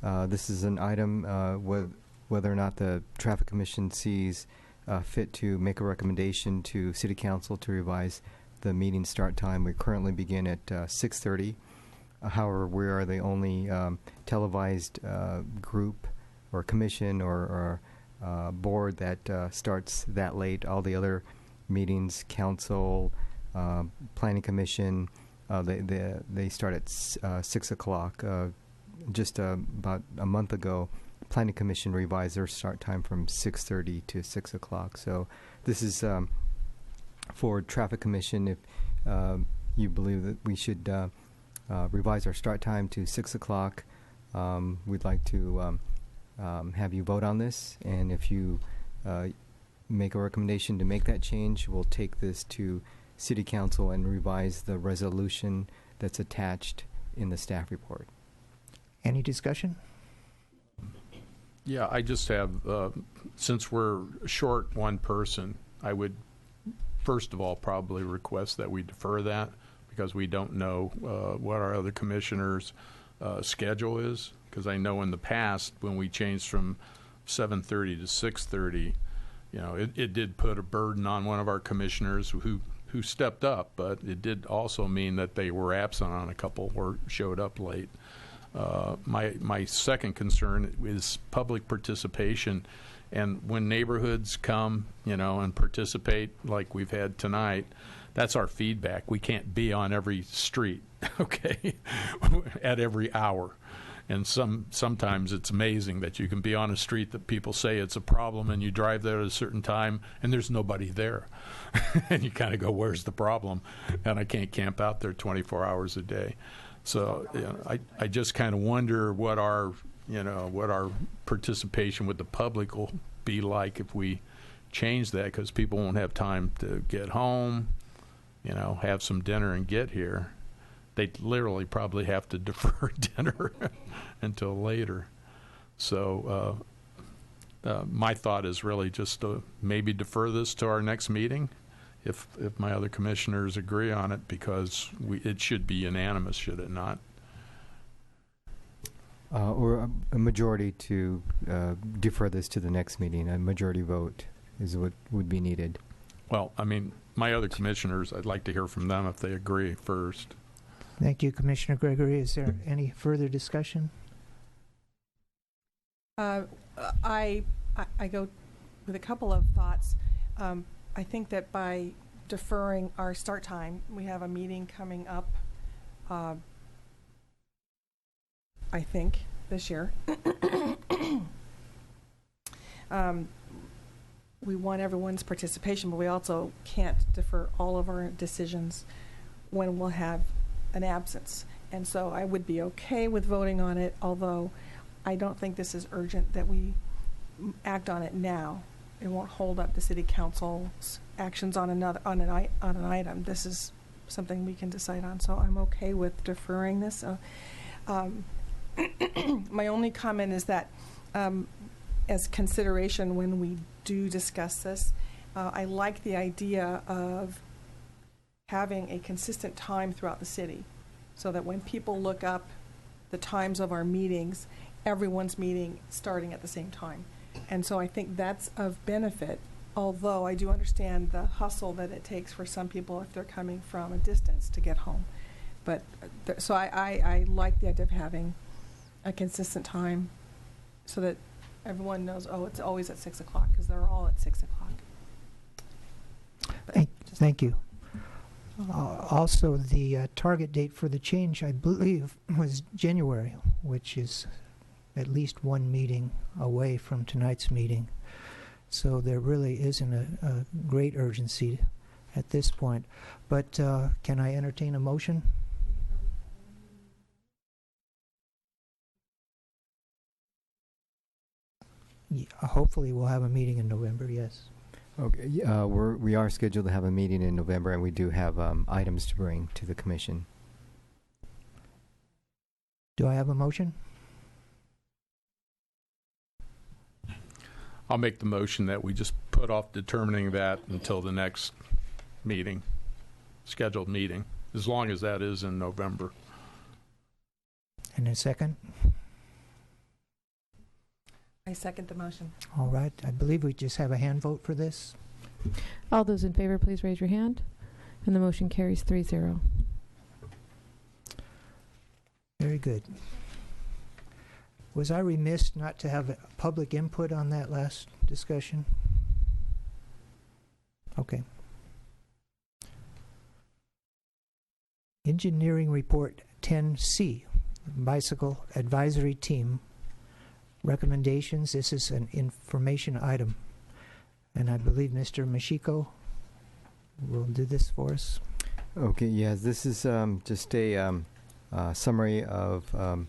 [SPEAKER 6] This is an item whether or not the Traffic Commission sees fit to make a recommendation to City Council to revise the meeting start time. We currently begin at 6:30. However, we are the only televised group or commission or board that starts that late. All the other meetings, council, planning commission, they start at 6 o'clock. Just about a month ago, planning commission revised their start time from 6:30 to 6 o'clock. So this is for traffic commission. If you believe that we should revise our start time to 6 o'clock, we'd like to have you vote on this. And if you make a recommendation to make that change, we'll take this to City Council and revise the resolution that's attached in the staff report.
[SPEAKER 1] Any discussion?
[SPEAKER 2] Yeah, I just have, since we're short one person, I would first of all probably request that we defer that, because we don't know what our other commissioners' schedule is. Because I know in the past, when we changed from 7:30 to 6:30, it did put a burden on one of our commissioners who stepped up, but it did also mean that they were absent on a couple or showed up late. My second concern is public participation. And when neighborhoods come, and participate like we've had tonight, that's our feedback. We can't be on every street, okay, at every hour. And sometimes it's amazing that you can be on a street that people say it's a problem, and you drive there at a certain time, and there's nobody there. And you kind of go, where's the problem? And I can't camp out there 24 hours a day. So I just kind of wonder what our participation with the public will be like if we change that, because people won't have time to get home, have some dinner and get here. They literally probably have to defer dinner until later. So my thought is really just to maybe defer this to our next meeting, if my other commissioners agree on it, because it should be unanimous, should it not?
[SPEAKER 6] Or a majority to defer this to the next meeting. A majority vote is what would be needed.
[SPEAKER 2] Well, I mean, my other commissioners, I'd like to hear from them if they agree first.
[SPEAKER 1] Thank you, Commissioner Gregory. Is there any further discussion?
[SPEAKER 4] I go with a couple of thoughts. I think that by deferring our start time, we have a meeting coming up, I think, this year. We want everyone's participation, but we also can't defer all of our decisions when we'll have an absence. And so I would be okay with voting on it, although I don't think this is urgent that we act on it now. It won't hold up the City Council's actions on an item. This is something we can decide on, so I'm okay with deferring this. My only comment is that as consideration when we do discuss this, I like the idea of having a consistent time throughout the city so that when people look up the times of our meetings, everyone's meeting starting at the same time. And so I think that's of benefit, although I do understand the hustle that it takes for some people if they're coming from a distance to get home. But so I like the idea of having a consistent time so that everyone knows, oh, it's always at 6 o'clock, because they're all at 6 o'clock.
[SPEAKER 1] Thank you. Also, the target date for the change, I believe, was January, which is at least one meeting away from tonight's meeting. So there really isn't a great urgency at this point. But can I entertain a motion? Yeah, hopefully we'll have a meeting in November, yes.
[SPEAKER 6] Okay, we are scheduled to have a meeting in November, and we do have items to bring to the commission.
[SPEAKER 1] Do I have a motion?
[SPEAKER 2] I'll make the motion that we just put off determining that until the next meeting, scheduled meeting, as long as that is in November.
[SPEAKER 1] And a second?
[SPEAKER 4] I second the motion.
[SPEAKER 1] All right. I believe we just have a hand vote for this.
[SPEAKER 3] All those in favor, please raise your hand. And the motion carries 3-0.
[SPEAKER 1] Very good. Was I remiss not to have public input on that last discussion? Okay. Engineering Report 10C, Bicycle Advisory Team. Recommendations. This is an information item. And I believe Mr. Mashiko will do this for us.
[SPEAKER 6] Okay, yes, this is just a summary of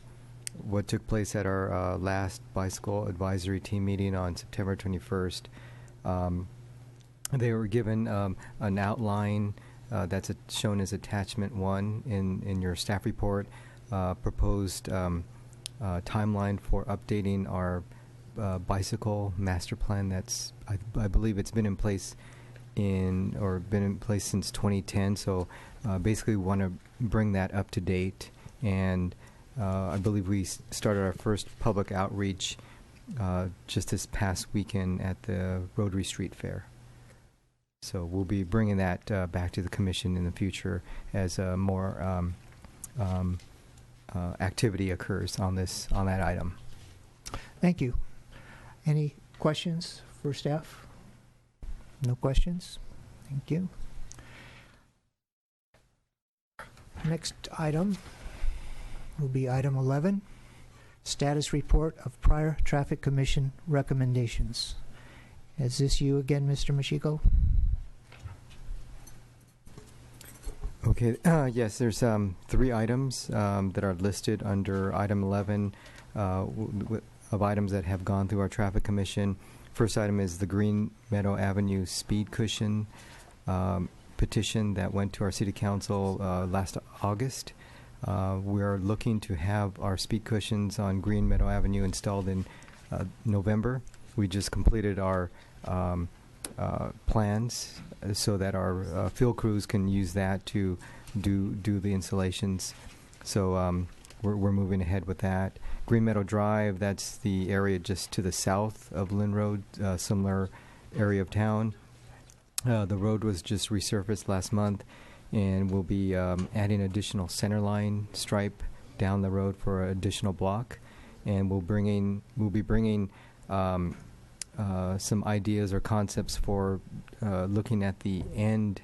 [SPEAKER 6] what took place at our last Bicycle Advisory Team meeting on September 21st. They were given an outline that's shown as Attachment 1 in your staff report, proposed timeline for updating our bicycle master plan. That's I believe it's been in place since 2010. So basically, we want to bring that up to date. And I believe we started our first public outreach just this past weekend at the Rotary Street Fair. So we'll be bringing that back to the commission in the future as more activity occurs on that item.
[SPEAKER 1] Thank you. Any questions for staff? No questions? Thank you. Next item will be item 11, status report of prior Traffic Commission recommendations. Is this you again, Mr. Mashiko?
[SPEAKER 6] Okay, yes, there's 3 items that are listed under item 11 of items that have gone through our Traffic Commission. First item is the Green Meadow Avenue speed cushion petition that went to our City Council last August. We are looking to have our speed cushions on Green Meadow Avenue installed in November. We just completed our plans so that our field crews can use that to do the installations. So we're moving ahead with that. Green Meadow Drive, that's the area just to the south of Lynn Road, similar area of town. The road was just resurfaced last month, and we'll be adding additional center line stripe down the road for an additional block, and we'll be bringing some ideas or concepts for looking at the end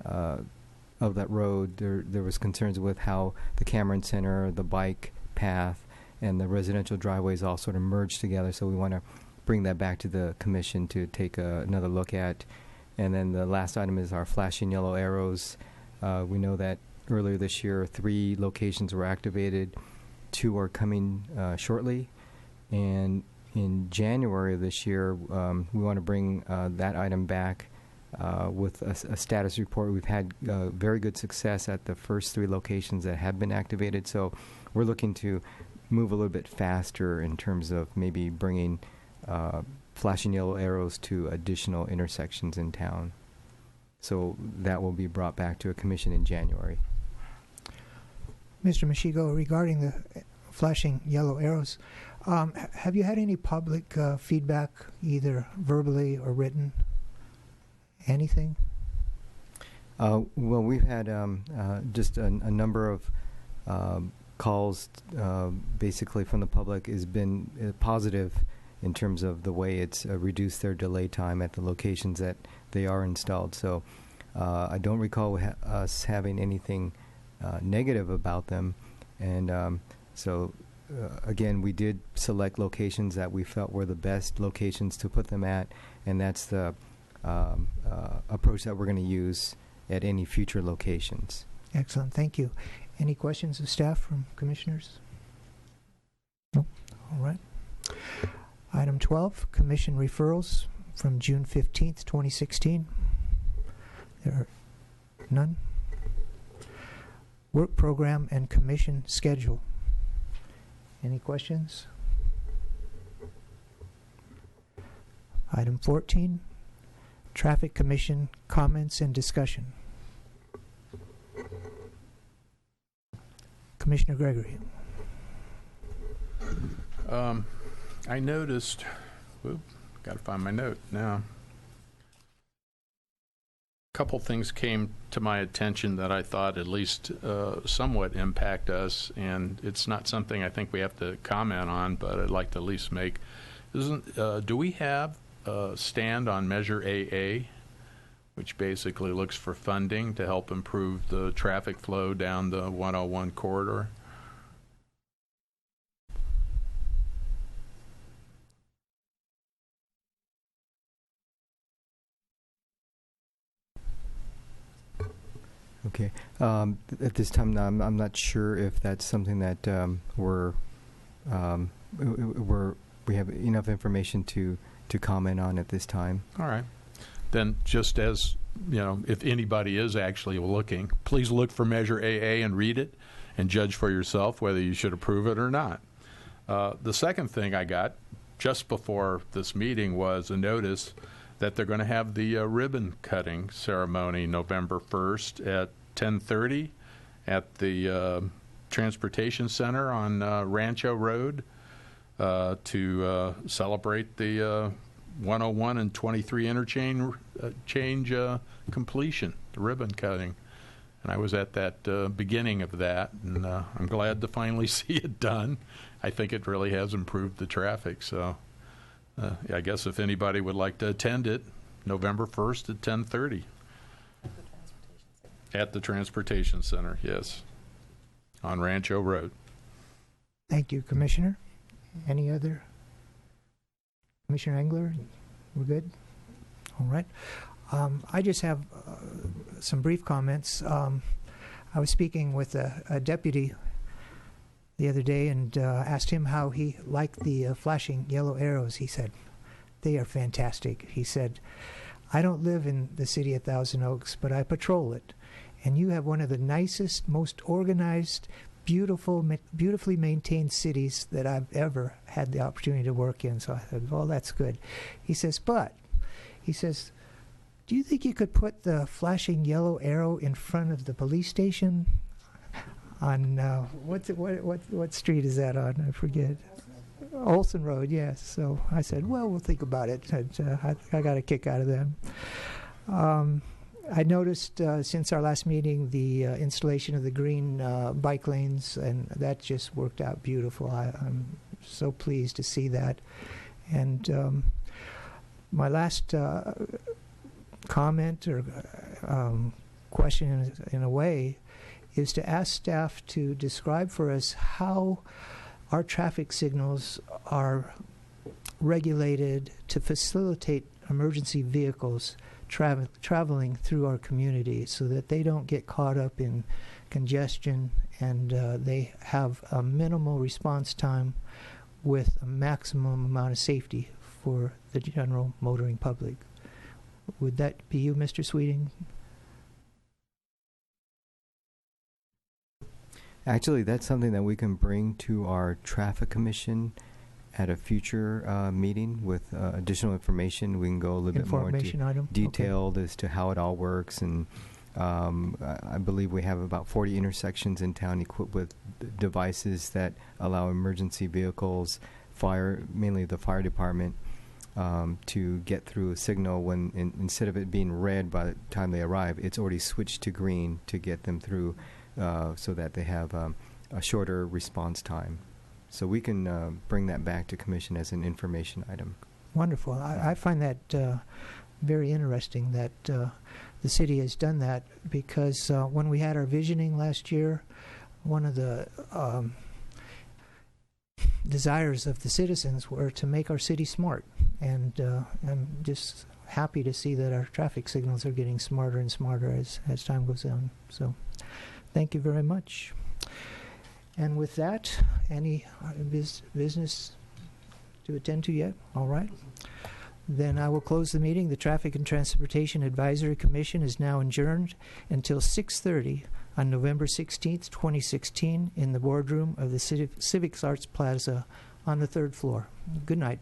[SPEAKER 6] of that road. There was concerns with how the Cameron Center, the bike path, and the residential driveways all sort of merged together. So we want to bring that back to the commission to take another look at. And then the last item is our flashing yellow arrows. We know that earlier this year 3 locations were activated. 2 are coming shortly. And in January of this year, we want to bring that item back with a status report. We've had very good success at the first 3 locations that have been activated. So we're looking to move a little bit faster in terms of maybe bringing flashing yellow arrows to additional intersections in town. So that will be brought back to a commission in January.
[SPEAKER 1] Mr. Mashigo, regarding the flashing yellow arrows, have you had any public feedback, either verbally or written? Anything?
[SPEAKER 6] Well, we've had just a number of calls, basically from the public, has been positive in terms of the way it's reduced their delay time at the locations that they are installed. So I don't recall us having anything negative about them. And so, again, we did select locations that we felt were the best locations to put them at, and that's the approach that we're going to use at any future locations.
[SPEAKER 1] Excellent. Thank you. Any questions of staff from commissioners? No? All right. Item 12, commission referrals from June 15th, 2016. There are none. Work program and commission schedule. Any questions? Item 14, traffic commission comments and discussion. Commissioner Gregory.
[SPEAKER 2] I noticed, got to find my note now. A couple things came to my attention that I thought at least somewhat impact us, and it's not something I think we have to comment on, but I'd like to at least make. Do we have a stand on Measure AA, which basically looks for funding to help improve the traffic flow down the 101 corridor?
[SPEAKER 6] Okay. At this time, I'm not sure if that's something that we have enough information to comment on at this time.
[SPEAKER 2] All right. Then just as, you know, if anybody is actually looking, please look for Measure AA and read it and judge for yourself whether you should approve it or not. The second thing I got just before this meeting was a notice that they're going to have the ribbon cutting ceremony November 1st at 10:30 at the Transportation Center on Rancho Road to celebrate the 101 and 23 interchange completion, the ribbon cutting. And I was at that beginning of that, and I'm glad to finally see it done. I think it really has improved the traffic, so I guess if anybody would like to attend it, November 1st at 10:30. At the Transportation Center, yes, on Rancho Road.
[SPEAKER 1] Thank you, Commissioner. Any other? Commissioner Engler, we're good? All right. I just have some brief comments. I was speaking with a deputy the other day and asked him how he liked the flashing yellow arrows. He said, they are fantastic. He said, I don't live in the city of Thousand Oaks, but I patrol it. And you have one of the nicest, most organized, beautifully maintained cities that I've ever had the opportunity to work in. So I said, well, that's good. He says, do you think you could put the flashing yellow arrow in front of the police station on, what street is that on? I forget. Olson Road, yes. So I said, well, we'll think about it. I got a kick out of them. I noticed since our last meeting the installation of the green bike lanes, and that just worked out beautiful. I'm so pleased to see that. And my last comment or question in a way is to ask staff to describe for us how our traffic signals are regulated to facilitate emergency vehicles traveling through our community so that they don't get caught up in congestion and they have a minimal response time with a maximum amount of safety for the general motoring public. Would that be you, Mr. Sweeting?
[SPEAKER 6] Actually, that's something that we can bring to our traffic commission at a future meeting with additional information. We can go a little bit more
[SPEAKER 1] Information item?
[SPEAKER 6] detailed as to how it all works. And I believe we have about 40 intersections in town equipped with devices that allow emergency vehicles, mainly the fire department, to get through a signal when instead of it being red by the time they arrive, it's already switched to green to get them through so that they have a shorter response time. So we can bring that back to commission as an information item.
[SPEAKER 1] Wonderful. I find that very interesting that the city has done that, because when we had our visioning last year, one of the desires of the citizens were to make our city smart. And I'm just happy to see that our traffic signals are getting smarter and smarter as time goes on. So thank you very much. And with that, any business to attend to yet? All right. Then I will close the meeting. The Traffic and Transportation Advisory Commission is now adjourned until 6:30 on November 16th, 2016, in the boardroom of the Civic Arts Plaza on the 3rd floor. Good night.